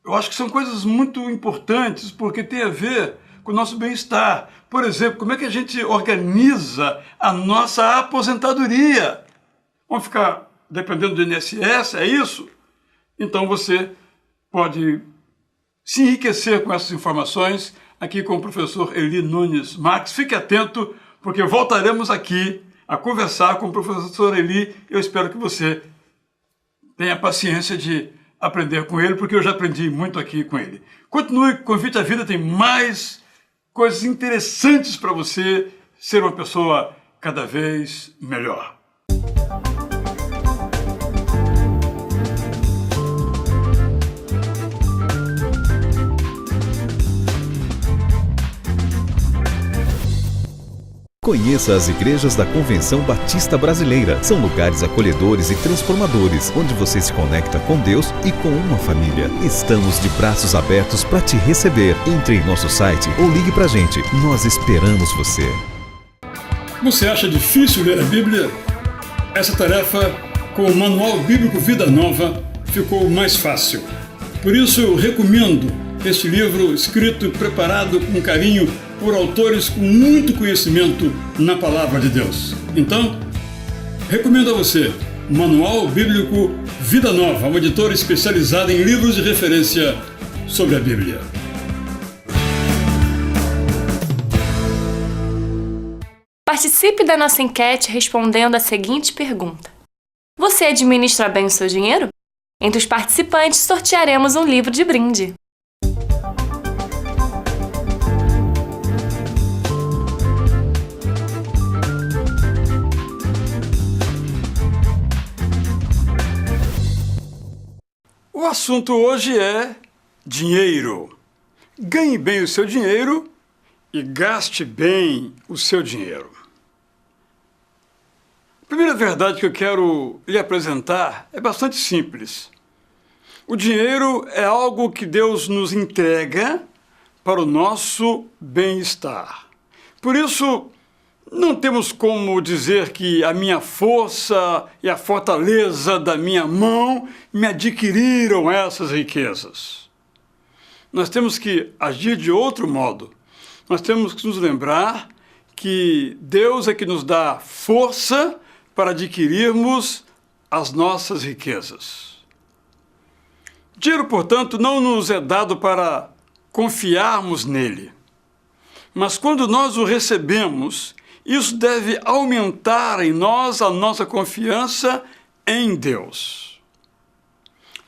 Eu acho que são coisas muito importantes, porque tem a ver com o nosso bem-estar. Por exemplo, como é que a gente organiza a nossa aposentadoria? Vamos ficar dependendo do INSS, é isso? Então você pode se enriquecer com essas informações aqui com o professor Eli Nunes Marques. Fique atento, porque voltaremos aqui a conversar com o professor Eli. Eu espero que você tenha paciência de aprender com ele, porque eu já aprendi muito aqui com ele. Continue, Convite à Vida tem mais coisas interessantes para você ser uma pessoa cada vez melhor. Conheça as igrejas da Convenção Batista Brasileira. São lugares acolhedores e transformadores, onde você se conecta com Deus e com uma família. Estamos de braços abertos para te receber. Entre em nosso site ou ligue para a gente. Nós esperamos você. Você acha difícil ler a Bíblia? Essa tarefa, com o Manual Bíblico Vida Nova, ficou mais fácil. Por isso eu recomendo este livro escrito e preparado com carinho por autores com muito conhecimento na Palavra de Deus. Então, recomendo a você Manual Bíblico Vida Nova, uma editora especializada em livros de referência sobre a Bíblia. Participe da nossa enquete respondendo a seguinte pergunta: você administra bem o seu dinheiro? Entre os participantes, sortearemos um livro de brinde. O assunto hoje é dinheiro. Ganhe bem o seu dinheiro e gaste bem o seu dinheiro. A primeira verdade que eu quero lhe apresentar é bastante simples. O dinheiro é algo que Deus nos entrega para o nosso bem-estar. Por isso, não temos como dizer que a minha força e a fortaleza da minha mão me adquiriram essas riquezas. Nós temos que agir de outro modo. Nós temos que nos lembrar que Deus é que nos dá força para adquirirmos as nossas riquezas. Dinheiro, portanto, não nos é dado para confiarmos nele. Mas quando nós o recebemos, isso deve aumentar em nós a nossa confiança em Deus.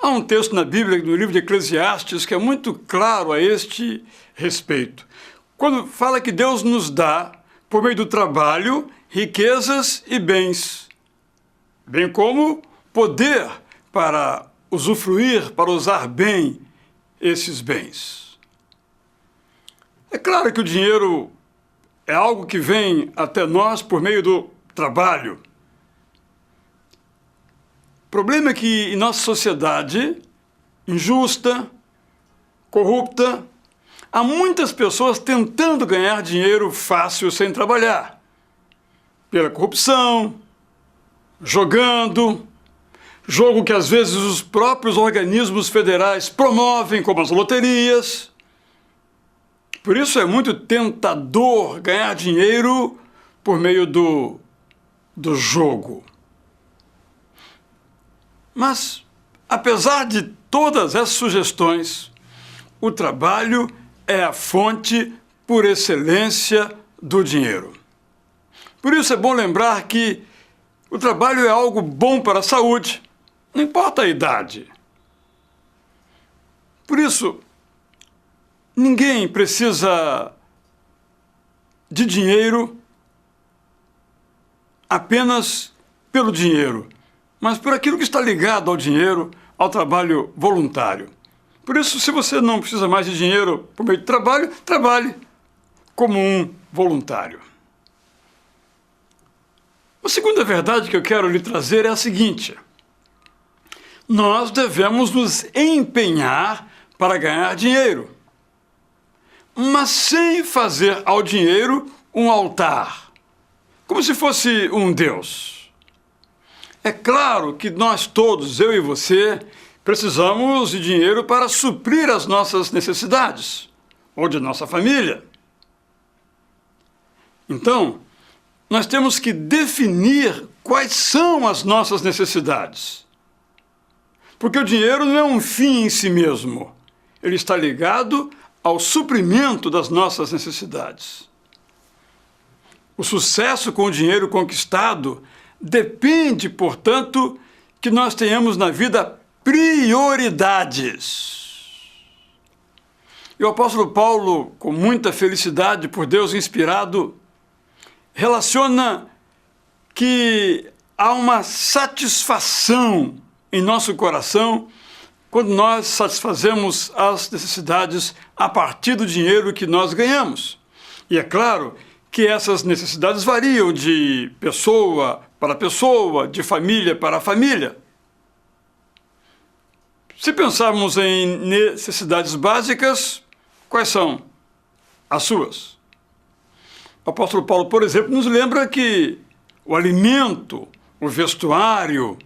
Há um texto na Bíblia, no livro de Eclesiastes, que é muito claro a este respeito. Quando fala que Deus nos dá, por meio do trabalho, riquezas e bens, bem como poder para usufruir, para usar bem esses bens. É claro que o dinheiro é algo que vem até nós por meio do trabalho. O problema é que em nossa sociedade injusta, corrupta, há muitas pessoas tentando ganhar dinheiro fácil sem trabalhar. Pela corrupção, jogando, jogo que às vezes os próprios organismos federais promovem, como as loterias. Por isso é muito tentador ganhar dinheiro por meio do jogo. Mas, apesar de todas essas sugestões, o trabalho é a fonte por excelência do dinheiro. Por isso é bom lembrar que o trabalho é algo bom para a saúde, não importa a idade. Por isso, ninguém precisa de dinheiro apenas pelo dinheiro, mas por aquilo que está ligado ao dinheiro, ao trabalho voluntário. Por isso, se você não precisa mais de dinheiro por meio de trabalho, trabalhe como um voluntário. A segunda verdade que eu quero lhe trazer é a seguinte: nós devemos nos empenhar para ganhar dinheiro, mas sem fazer ao dinheiro um altar, como se fosse um Deus. É claro que nós todos, eu e você, precisamos de dinheiro para suprir as nossas necessidades, ou de nossa família. Então, nós temos que definir quais são as nossas necessidades. Porque o dinheiro não é um fim em si mesmo. Ele está ligado ao suprimento das nossas necessidades. O sucesso com o dinheiro conquistado depende, portanto, que nós tenhamos na vida prioridades. E o apóstolo Paulo, com muita felicidade por Deus inspirado, relaciona que há uma satisfação em nosso coração quando nós satisfazemos as necessidades a partir do dinheiro que nós ganhamos. E é claro que essas necessidades variam de pessoa para pessoa, de família para família. Se pensarmos em necessidades básicas, quais são as suas? O apóstolo Paulo, por exemplo, nos lembra que o alimento, o vestuário,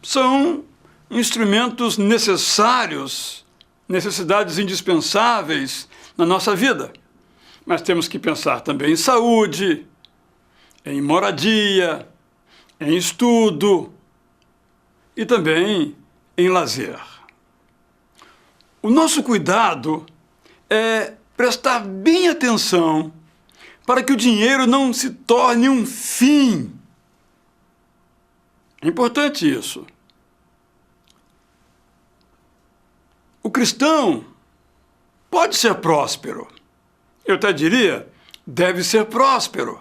são instrumentos necessários, necessidades indispensáveis na nossa vida. Mas temos que pensar também em saúde, em moradia, em estudo e também em lazer. O nosso cuidado é prestar bem atenção para que o dinheiro não se torne um fim. É importante isso. O cristão pode ser próspero. Eu até diria, deve ser próspero.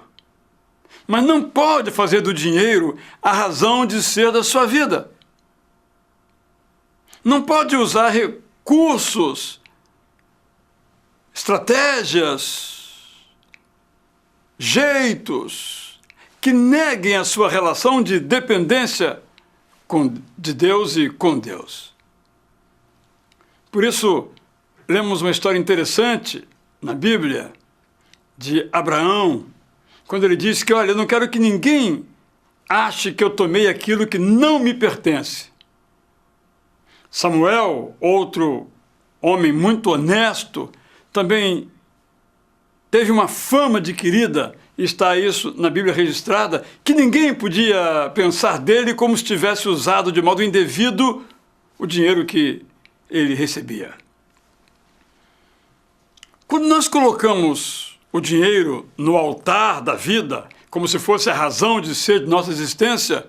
Mas não pode fazer do dinheiro a razão de ser da sua vida. Não pode usar recursos, estratégias, jeitos que neguem a sua relação de dependência de Deus e com Deus. Por isso, lemos uma história interessante na Bíblia de Abraão, quando ele diz que, olha, eu não quero que ninguém ache que eu tomei aquilo que não me pertence. Samuel, outro homem muito honesto, também teve uma fama adquirida, e está isso na Bíblia registrada, que ninguém podia pensar dele como se tivesse usado de modo indevido o dinheiro que ele recebia. Quando nós colocamos o dinheiro no altar da vida, como se fosse a razão de ser de nossa existência,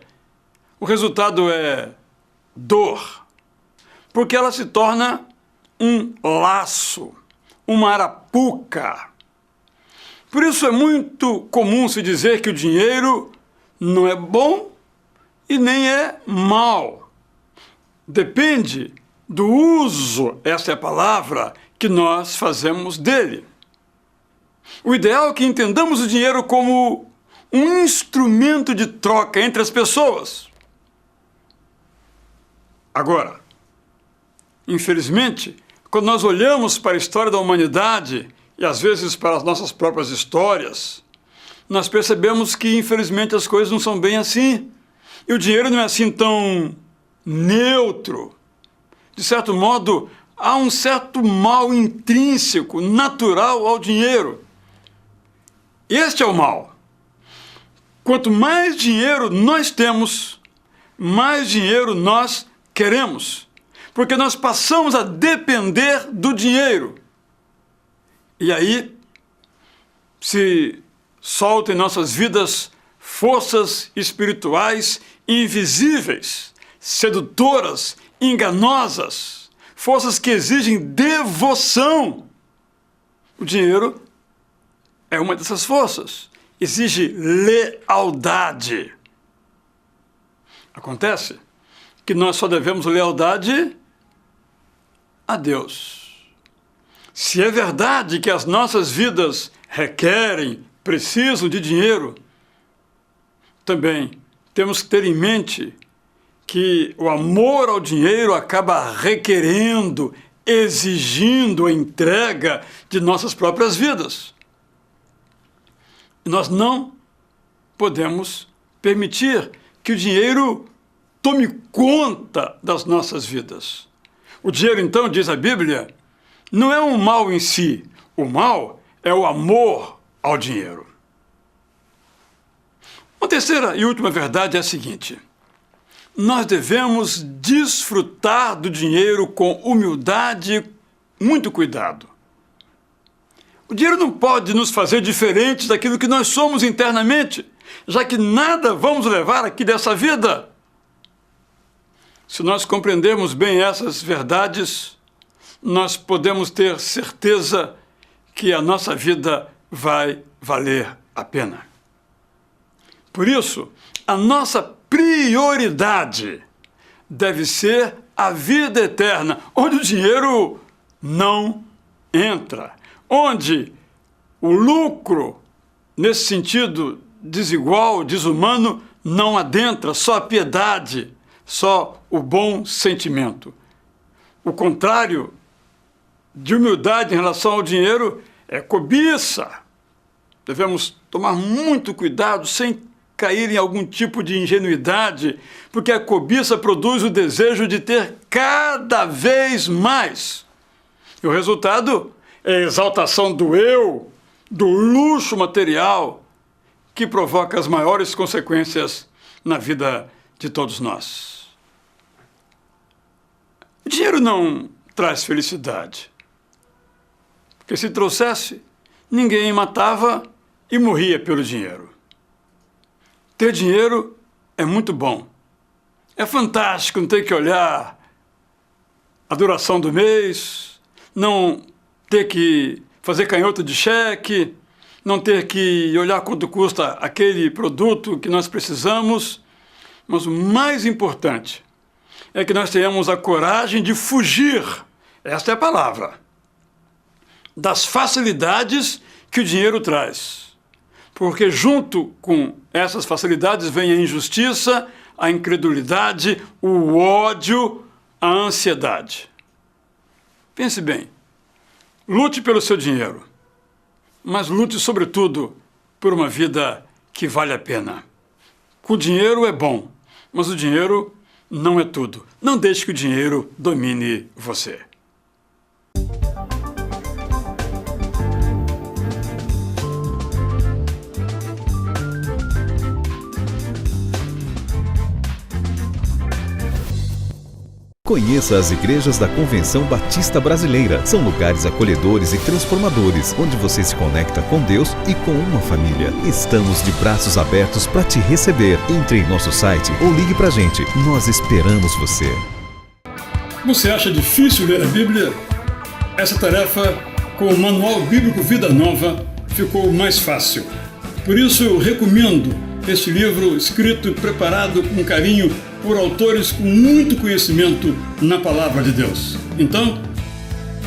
o resultado é dor, porque ela se torna um laço, uma arapuca. Por isso é muito comum se dizer que o dinheiro não é bom e nem é mal. Depende do uso, essa é a palavra, que nós fazemos dele. O ideal é que entendamos o dinheiro como um instrumento de troca entre as pessoas. Agora, infelizmente, quando nós olhamos para a história da humanidade e às vezes para as nossas próprias histórias, nós percebemos que, infelizmente, as coisas não são bem assim. E o dinheiro não é assim tão neutro. De certo modo, há um certo mal intrínseco, natural ao dinheiro. Este é o mal. Quanto mais dinheiro nós temos, mais dinheiro nós queremos. Porque nós passamos a depender do dinheiro. E aí se soltam em nossas vidas forças espirituais invisíveis, sedutoras, enganosas, forças que exigem devoção. O dinheiro é uma dessas forças. Exige lealdade. Acontece que nós só devemos lealdade a Deus. Se é verdade que as nossas vidas requerem, precisam de dinheiro, também temos que ter em mente que o amor ao dinheiro acaba requerendo, exigindo a entrega de nossas próprias vidas. E nós não podemos permitir que o dinheiro tome conta das nossas vidas. O dinheiro, então, diz a Bíblia, não é um mal em si. O mal é o amor ao dinheiro. Uma terceira e última verdade é a seguinte: nós devemos desfrutar do dinheiro com humildade e muito cuidado. O dinheiro não pode nos fazer diferentes daquilo que nós somos internamente, já que nada vamos levar aqui dessa vida. Se nós compreendermos bem essas verdades, nós podemos ter certeza que a nossa vida vai valer a pena. Por isso, a nossa prioridade deve ser a vida eterna, onde o dinheiro não entra, onde o lucro, nesse sentido desigual, desumano, não adentra, só a piedade, só o bom sentimento. O contrário de humildade em relação ao dinheiro é cobiça. Devemos tomar muito cuidado sem cair em algum tipo de ingenuidade, porque a cobiça produz o desejo de ter cada vez mais. E o resultado é a exaltação do eu, do luxo material, que provoca as maiores consequências na vida de todos nós. O dinheiro não traz felicidade, porque se trouxesse, ninguém matava e morria pelo dinheiro. Ter dinheiro é muito bom. É fantástico não ter que olhar a duração do mês, não ter que fazer canhoto de cheque, não ter que olhar quanto custa aquele produto que nós precisamos. Mas o mais importante é que nós tenhamos a coragem de fugir, esta é a palavra, das facilidades que o dinheiro traz. Porque junto com essas facilidades vem a injustiça, a incredulidade, o ódio, a ansiedade. Pense bem, lute pelo seu dinheiro, mas lute sobretudo por uma vida que vale a pena. O dinheiro é bom, mas o dinheiro não é tudo. Não deixe que o dinheiro domine você. Conheça as igrejas da Convenção Batista Brasileira. São lugares acolhedores e transformadores, onde você se conecta com Deus e com uma família. Estamos de braços abertos para te receber. Entre em nosso site ou ligue pra gente. Nós esperamos você. Você acha difícil ler a Bíblia? Essa tarefa, com o Manual Bíblico Vida Nova, ficou mais fácil. Por isso eu recomendo este livro escrito e preparado com carinho por autores com muito conhecimento na Palavra de Deus. Então,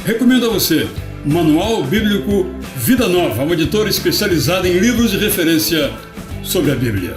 recomendo a você Manual Bíblico Vida Nova, uma editora especializada em livros de referência sobre a Bíblia.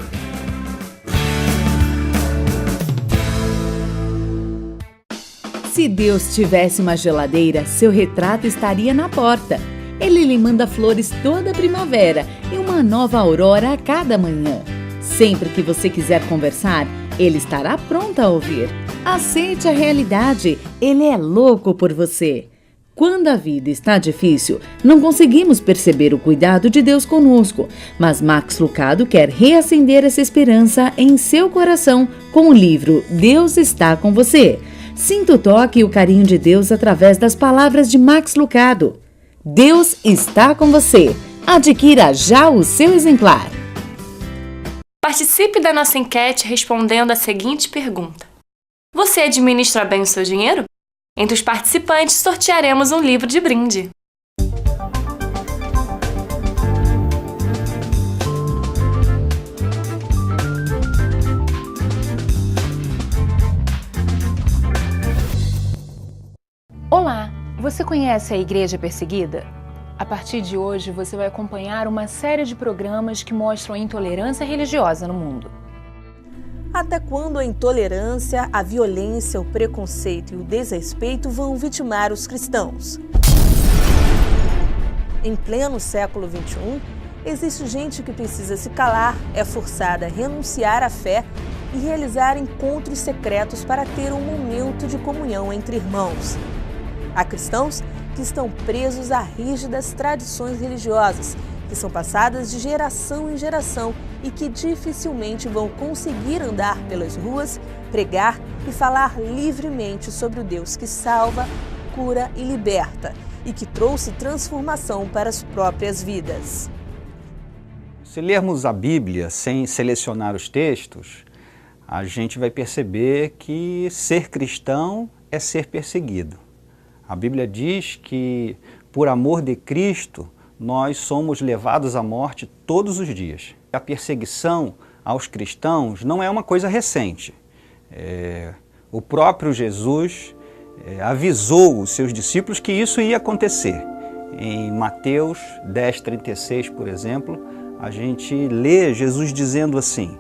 Se Deus tivesse uma geladeira, seu retrato estaria na porta. Ele lhe manda flores toda primavera e uma nova aurora a cada manhã. Sempre que você quiser conversar, ele estará pronto a ouvir. Aceite a realidade, ele é louco por você. Quando a vida está difícil, não conseguimos perceber o cuidado de Deus conosco, mas Max Lucado quer reacender essa esperança em seu coração com o livro Deus está com você. Sinta o toque e o carinho de Deus através das palavras de Max Lucado. Deus está com você. Adquira já o seu exemplar. Participe da nossa enquete respondendo a seguinte pergunta: você administra bem o seu dinheiro? Entre os participantes, sortearemos um livro de brinde. Olá, você conhece a Igreja Perseguida? A partir de hoje, você vai acompanhar uma série de programas que mostram a intolerância religiosa no mundo. Até quando a intolerância, a violência, o preconceito e o desrespeito vão vitimar os cristãos? Em pleno século XXI, existe gente que precisa se calar, é forçada a renunciar à fé e realizar encontros secretos para ter um momento de comunhão entre irmãos. Há cristãos que estão presos a rígidas tradições religiosas, que são passadas de geração em geração e que dificilmente vão conseguir andar pelas ruas, pregar e falar livremente sobre o Deus que salva, cura e liberta, e que trouxe transformação para as próprias vidas. Se lermos a Bíblia sem selecionar os textos, a gente vai perceber que ser cristão é ser perseguido. A Bíblia diz que, por amor de Cristo, nós somos levados à morte todos os dias. A perseguição aos cristãos não é uma coisa recente. O próprio Jesus avisou os seus discípulos que isso ia acontecer. Em Mateus 10:36, por exemplo, a gente lê Jesus dizendo assim: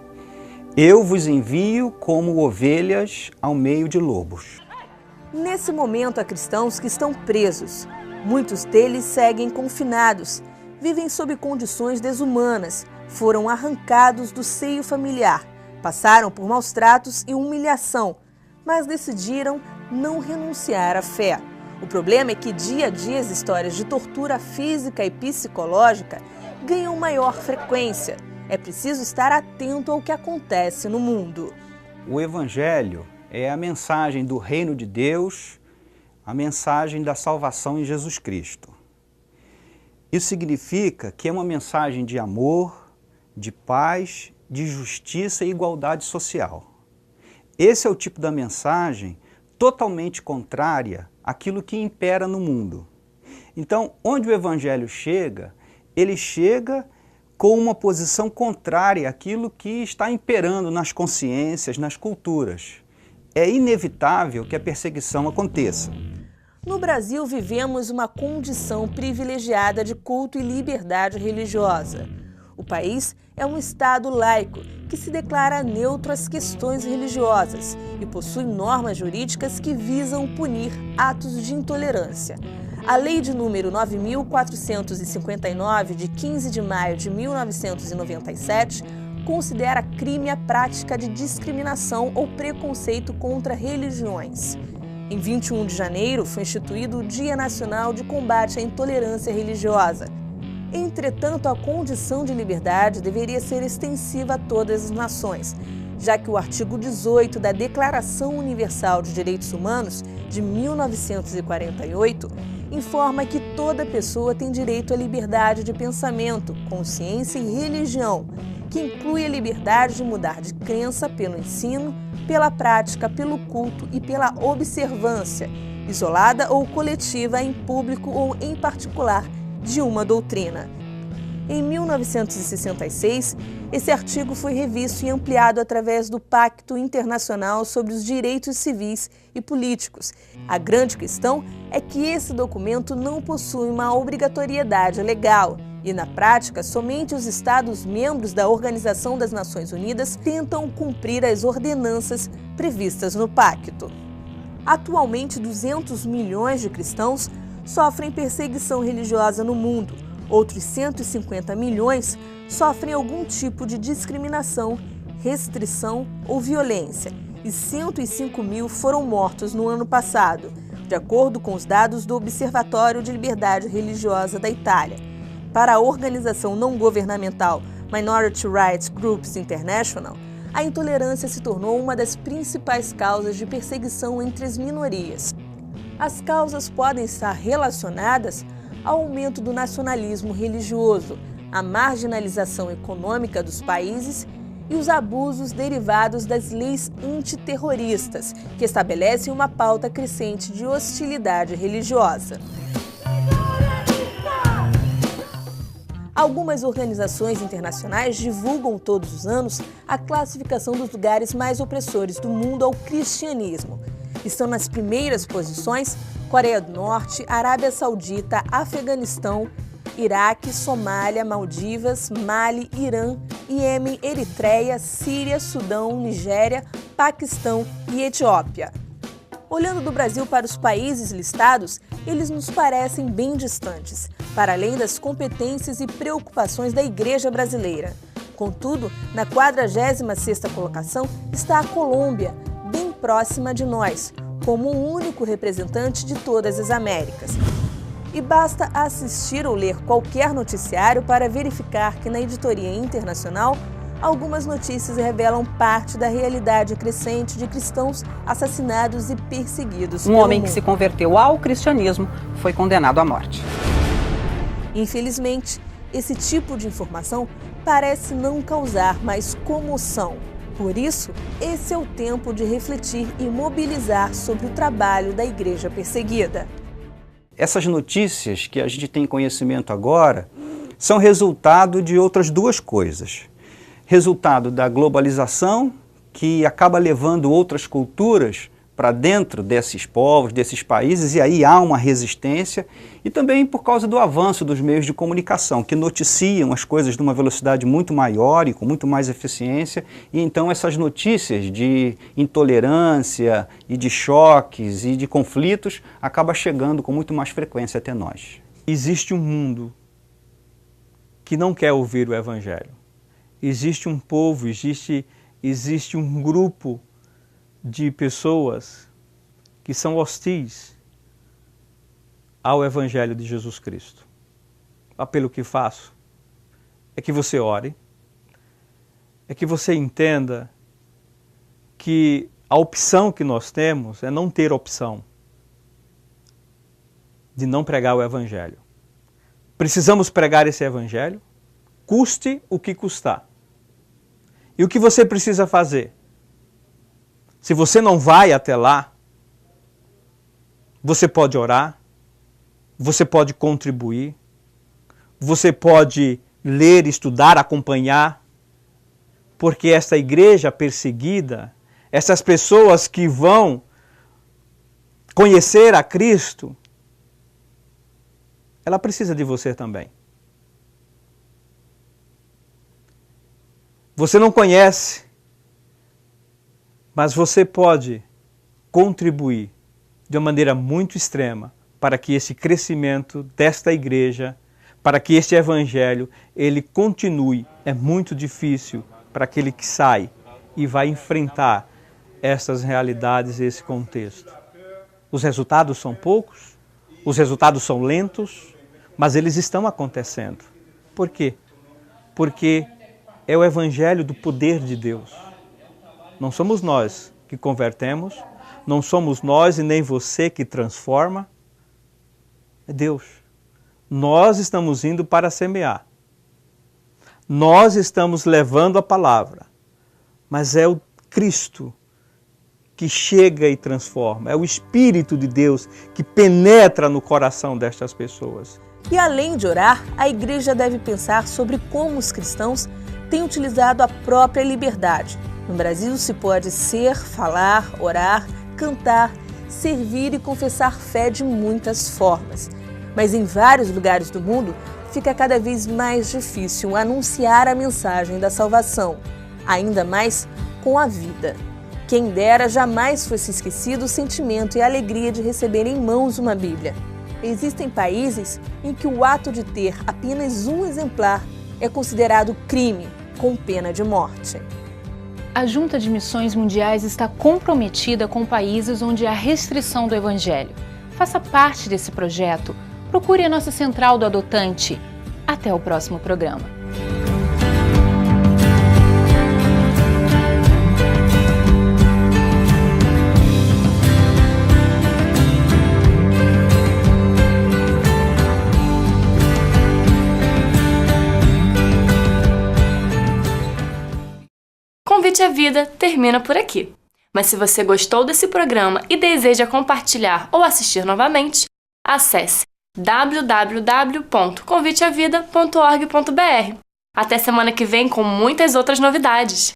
eu vos envio como ovelhas ao meio de lobos. Nesse momento, há cristãos que estão presos. Muitos deles seguem confinados, vivem sob condições desumanas, foram arrancados do seio familiar, passaram por maus tratos e humilhação, mas decidiram não renunciar à fé. O problema é que dia a dia as histórias de tortura física e psicológica ganham maior frequência. É preciso estar atento ao que acontece no mundo. O Evangelho é a mensagem do reino de Deus, a mensagem da salvação em Jesus Cristo. Isso significa que é uma mensagem de amor, de paz, de justiça e igualdade social. Esse é o tipo da mensagem totalmente contrária àquilo que impera no mundo. Então, onde o Evangelho chega, ele chega com uma posição contrária àquilo que está imperando nas consciências, nas culturas. É inevitável que a perseguição aconteça. No Brasil, vivemos uma condição privilegiada de culto e liberdade religiosa. O país é um Estado laico que se declara neutro às questões religiosas e possui normas jurídicas que visam punir atos de intolerância. A Lei de número 9.459, de 15 de maio de 1997, considera crime a prática de discriminação ou preconceito contra religiões. Em 21 de janeiro, foi instituído o Dia Nacional de Combate à Intolerância Religiosa. Entretanto, a condição de liberdade deveria ser extensiva a todas as nações, já que o artigo 18 da Declaração Universal de Direitos Humanos, de 1948, informa que toda pessoa tem direito à liberdade de pensamento, consciência e religião, que inclui a liberdade de mudar de crença pelo ensino, pela prática, pelo culto e pela observância, isolada ou coletiva, em público ou em particular, de uma doutrina. Em 1966, esse artigo foi revisto e ampliado através do Pacto Internacional sobre os Direitos Civis e Políticos. A grande questão é que esse documento não possui uma obrigatoriedade legal e, na prática, somente os Estados-membros da Organização das Nações Unidas tentam cumprir as ordenanças previstas no pacto. Atualmente, 200 milhões de cristãos sofrem perseguição religiosa no mundo. Outros 150 milhões sofrem algum tipo de discriminação, restrição ou violência, e 105 mil foram mortos no ano passado, de acordo com os dados do Observatório de Liberdade Religiosa da Itália. Para a organização não governamental Minority Rights Groups International, a intolerância se tornou uma das principais causas de perseguição entre as minorias. As causas podem estar relacionadas ao aumento do nacionalismo religioso, à marginalização econômica dos países e os abusos derivados das leis antiterroristas, que estabelecem uma pauta crescente de hostilidade religiosa. Algumas organizações internacionais divulgam todos os anos a classificação dos lugares mais opressores do mundo ao cristianismo. Estão nas primeiras posições Coreia do Norte, Arábia Saudita, Afeganistão, Iraque, Somália, Maldivas, Mali, Irã, Iêmen, Eritreia, Síria, Sudão, Nigéria, Paquistão e Etiópia. Olhando do Brasil para os países listados, eles nos parecem bem distantes, para além das competências e preocupações da Igreja brasileira. Contudo, na 46ª colocação está a Colômbia, bem próxima de nós, como o único representante de todas as Américas. E basta assistir ou ler qualquer noticiário para verificar que na editoria internacional, algumas notícias revelam parte da realidade crescente de cristãos assassinados e perseguidos. Um homem que se converteu ao cristianismo foi condenado à morte. Infelizmente, esse tipo de informação parece não causar mais comoção. Por isso, esse é o tempo de refletir e mobilizar sobre o trabalho da igreja perseguida. Essas notícias que a gente tem conhecimento agora são resultado de outras duas coisas. Resultado da globalização, que acaba levando outras culturas para dentro desses povos, desses países, e aí há uma resistência, e também por causa do avanço dos meios de comunicação, que noticiam as coisas de uma velocidade muito maior e com muito mais eficiência, e então essas notícias de intolerância e de choques e de conflitos acabam chegando com muito mais frequência até nós. Existe um mundo que não quer ouvir o Evangelho. Existe um povo, existe um grupo de pessoas que são hostis ao Evangelho de Jesus Cristo. O apelo que faço é que você ore, é que você entenda que a opção que nós temos é não ter opção de não pregar o Evangelho. Precisamos pregar esse Evangelho, custe o que custar. E o que você precisa fazer? Se você não vai até lá, Você pode orar, você pode contribuir, você pode ler, estudar, acompanhar, porque essa igreja perseguida, essas pessoas que vão conhecer a Cristo, ela precisa de você também. Você não conhece, mas você pode contribuir de uma maneira muito extrema para que esse crescimento desta igreja, para que este evangelho, ele continue. É muito difícil para aquele que sai e vai enfrentar essas realidades e esse contexto. Os resultados são poucos, os resultados são lentos, mas eles estão acontecendo. Por quê? Porque é o evangelho do poder de Deus. Não somos nós que convertemos, não somos nós e nem você que transforma, é Deus. Nós estamos indo para semear. Nós estamos levando a palavra, mas é o Cristo que chega e transforma. É o Espírito de Deus que penetra no coração destas pessoas. E além de orar, a igreja deve pensar sobre como os cristãos têm utilizado a própria liberdade. No Brasil se pode ser, falar, orar, cantar, servir e confessar fé de muitas formas. Mas em vários lugares do mundo fica cada vez mais difícil anunciar a mensagem da salvação, ainda mais com a vida. Quem dera jamais fosse esquecido o sentimento e a alegria de receber em mãos uma Bíblia. Existem países em que o ato de ter apenas um exemplar é considerado crime, com pena de morte. A Junta de Missões Mundiais está comprometida com países onde há restrição do Evangelho. Faça parte desse projeto. Procure a nossa central do adotante. Até o próximo programa. Convite à Vida termina por aqui. Mas se você gostou desse programa e deseja compartilhar ou assistir novamente, acesse www.conviteavida.org.br. Até semana que vem com muitas outras novidades.